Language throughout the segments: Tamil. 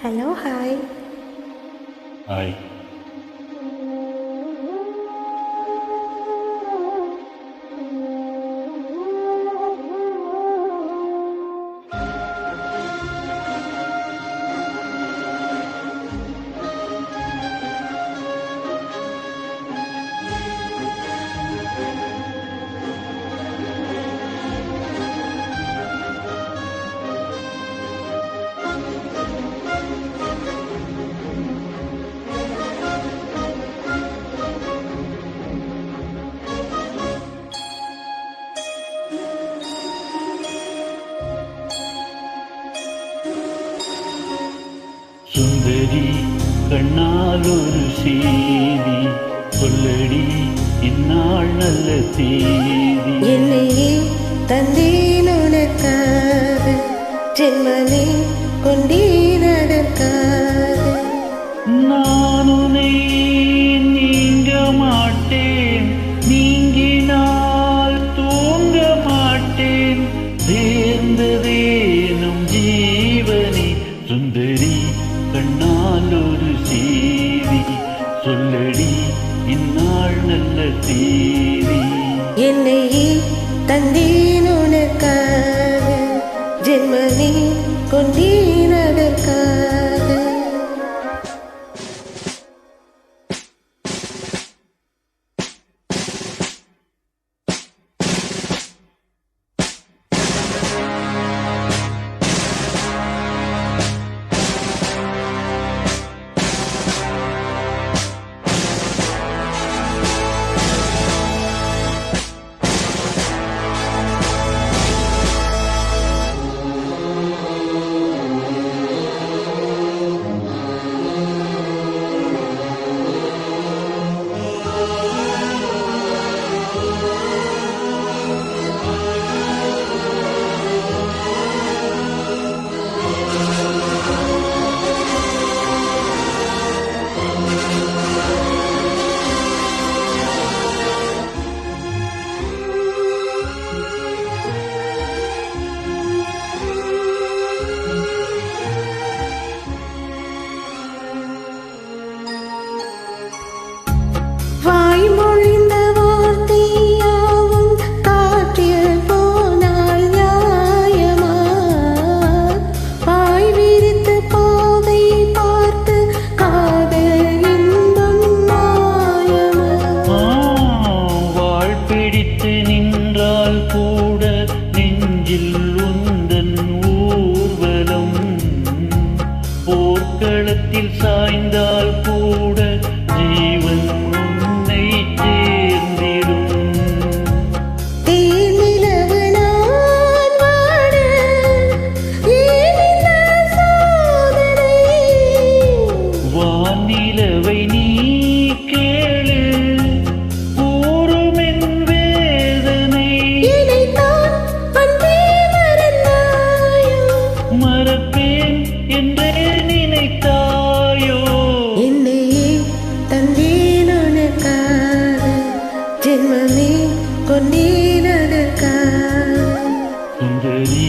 Hello, hi. ஹாய். சுந்தரி கண்ணால் ஒரு செய்தி சொல்லடி, இந்நாள் நல்ல தேதி. என்னையே தந்தேன் உனக்காக, ஜென்மமே கொண்டேன் அதற்காக. நான் உன்னை நீங்க மாட்டேன், நீங்கினால் தூங்க மாட்டேன். சேர்ந்ததே நம் ஜீவனே. சுந்தரி கண்ணால் ஒரு செய்தி சொல்லடி, இந்நாள் நல்ல தேதி. என்னையே தந்தேன் உனக்காக, ஜென்மமே கொண்டேன் அதற்காக. வாய்மொழிந்த வார்த்தையாவும் காற்றில் போனால் நியாயமா? வாய் விரித்து பாதை பார்த்து காதல் இன்பம் மாயமா? வாழ் பிடித்து நின்றால் கூட நெஞ்சில் உந்தன் ஊர்வலம். போர்க்களத்தில் சாய்ந்தால் கூட ஜீவன் உன்னை சேர்ந்திடும். தேனிலவு நான் வாட ஏன் இந்த சோதனை? வானிலவை நீ கேளு, கூறுமென் வேதனை. இதைத்தான் அன்பே மறந்தாயோ? மறப்பேன் என்றே நினைத்தாயோ? என்னையே தந்தேன் உனக்காக, ஜென்மமே கொண்டேன் அதற்காக. சுந்தரி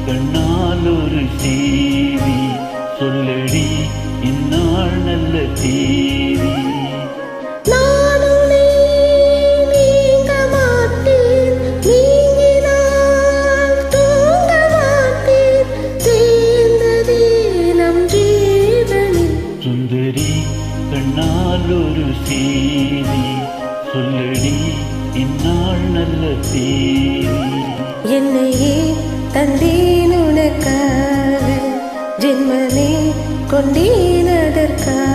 கண்ணால் ஒரு செய்தி சொல்லடி, இந்நாள் நல்ல தேதி. நான் உன்னை நீங்க மாட்டேன், நீங்கினால் தூங்க மாட்டேன். சேர்ந்ததே நம் ஜீவனே. சுந்தரி கண்ணால் ஒரு செய்தி சொல்லடி, இந்நாள் நல்ல தேதி. என்னையே தந்தேன் உனக்காக, ஜென்மமே கொண்டேன் அதற்காக.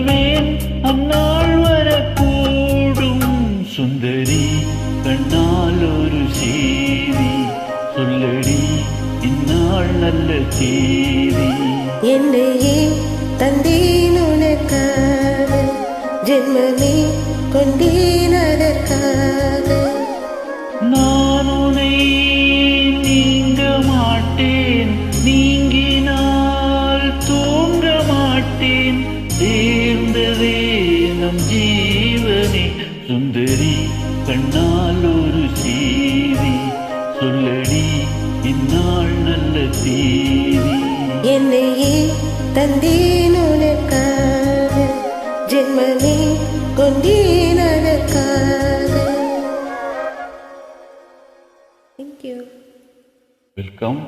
சொல்வேன் அந்நாள் வரக்கூடும். சுந்தரி கண்ணால் ஒரு செய்தி சொல்லடி இந்நாள் நல்ல தேதி. என்னையே தந்தேன் உனக்காக, ஜென்மமே கொண்டேன் அதற்காக. நான் உன்னை நீங்க மாட்டேன், நீங்கினால் தூங்க மாட்டேன். சேர்ந்ததே நம் ஜீவனே. சுந்தரி கண்ணால் ஒரு செய்தி சொல்லடி இந்நாள் நல்ல தேதி. என்னையே தந்தேன் உனக்காக, ஜென்மமே கொண்டேன் அதற்காக. Thank you. வெல்கம்.